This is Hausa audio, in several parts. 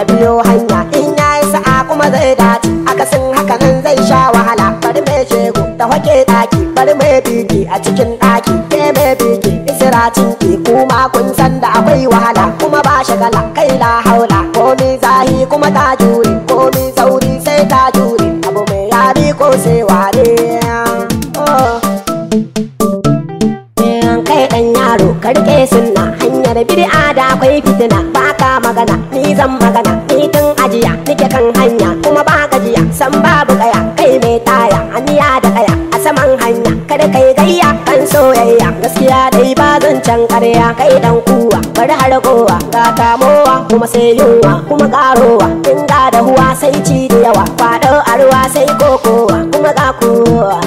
ya biyo hanya in yayi sa'a kuma zai dace akasin haka nan zai sha wahala bari mai shegu ta hake daki bari mai biki a cikin daki ke mai biki isra cinki kuma kun san da akwai wahala kuma ba shagala kai la haula komi zahi kuma ta jure komi sauri sai ta jure abu mai yabi ko sai ware kai dan yaro karke sunna hanyar bid'a da akwai fitina baka magana ni zan magana ni tun ajiya nike kan hanya kuma ba gajiya san babu kaya kai mai taya aniya da kaya a saman hanya kada kai gayya kan soyayya gaskiya dai ba zan can karya kai dan kuwa bari har kowa ga tamowa kuma sai yunwa kuma karowa in ga da huwa sai ci da yawa kwado arwa sai kokowa kuma ga kowa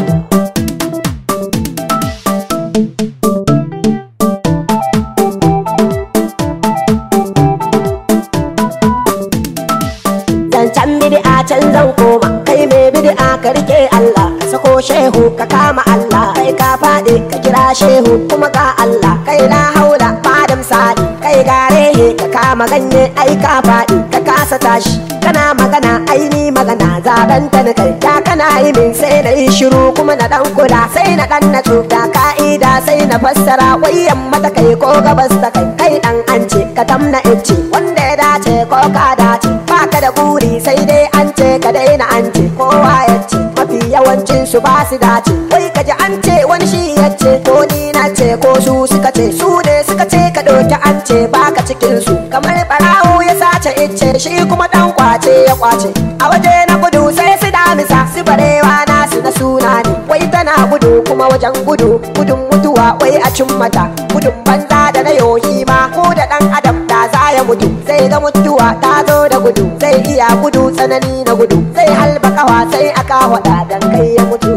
can bid'a can zan koma kai mai bid'a ka rike Allah ka sako shehu ka kama Allah kai ka faɗi ka kira shehu kuma ka Allah kai la haula fadam sadi kai garehe ka kama ganye ai ka faɗi ka kasa tashi kana magana ai ni magana zaben ta ni kai ya kana yi min sai na yi shiru kuma na dan kula sai na dan na tuka ka'ida sai na fassara wayan mata kai ko gabas ta kai dan an ce ka tamna ice wanda ya dace ko ka dace baka da guri sai dai an ce ka daina an ce kowa ya ce mafi yawancin su ba su dace wai kaji an ce wani shi ya ce ko ni na ce ko su suka ce su ne suka ce ka ɗauki an ce baka cikin su kamar barawo ya sace ice shi kuma dan kwace ya kwace a waje na gudu sai su damisa su barewa nasu na suna ne wai tana gudu kuma wajen gudun mutuwa wai a cin mata gudun banza da na yohi ma ko da dan adam da za ya mutu sai ga mutuwa ta zo da gudu zai iya gudu tsanani na gudu zai halba kawa sai aka wada dan kai ya mutu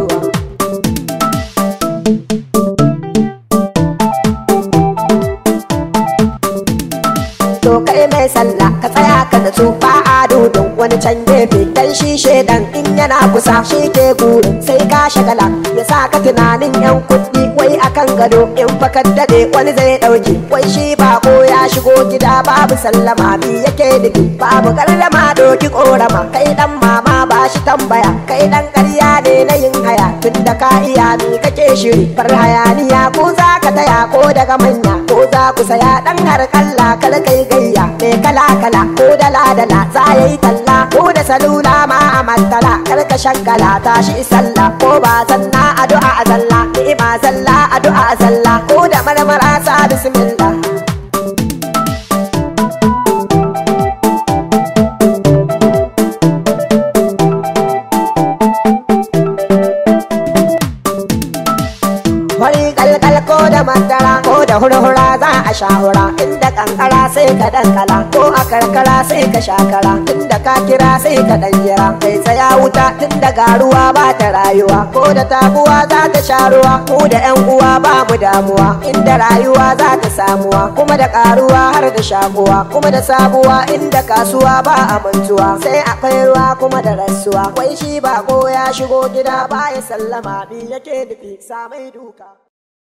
to kai mai sallah ka tsaya ka natsu ba a dudun wani can gefe dan shi shedan in yana kusa shi ke burin sai ka shagala ya sa ka tunanin yan kuɗi wai akan gado in baka dade wani zai dauke wai shi bako ya shigo gida babu sallama bi yake diki babu kallama doki korama kai dan mama ba shi tambaya kai dan ƙarya ne na yin haya tunda ka iya mi kake shiri far hayaniya ko za ka taya ko daga manya ko za ku saya dan har kalla kal kai gayya mai kala kala ko dala za ya yi talla ko da salula ma a matala kar ka shagala tashi sallah ko ba zanna addu'a a zalla ni'ima zalla addu'a a zalla ko da marmara sa bismillah wani kalkal ko da madara ko da hurhura za a sha hura inda kankara sai ka dankala ko a karkara sai ka shakara tunda ka kira sai ka dan jira kai tsaya wuta tunda ga ruwa ba ta rayuwa ko da taguwa za ta sha ruwa ko da yan uwa ba mu damuwa inda rayuwa za ta samuwa kuma da karuwa har da shakuwa kuma da sabuwa inda kasuwa ba amintuwa sai akwai ruwa kuma da rasuwa wai shi ba ko ya shigo gida ba ya sallama bi yake dufi samai duka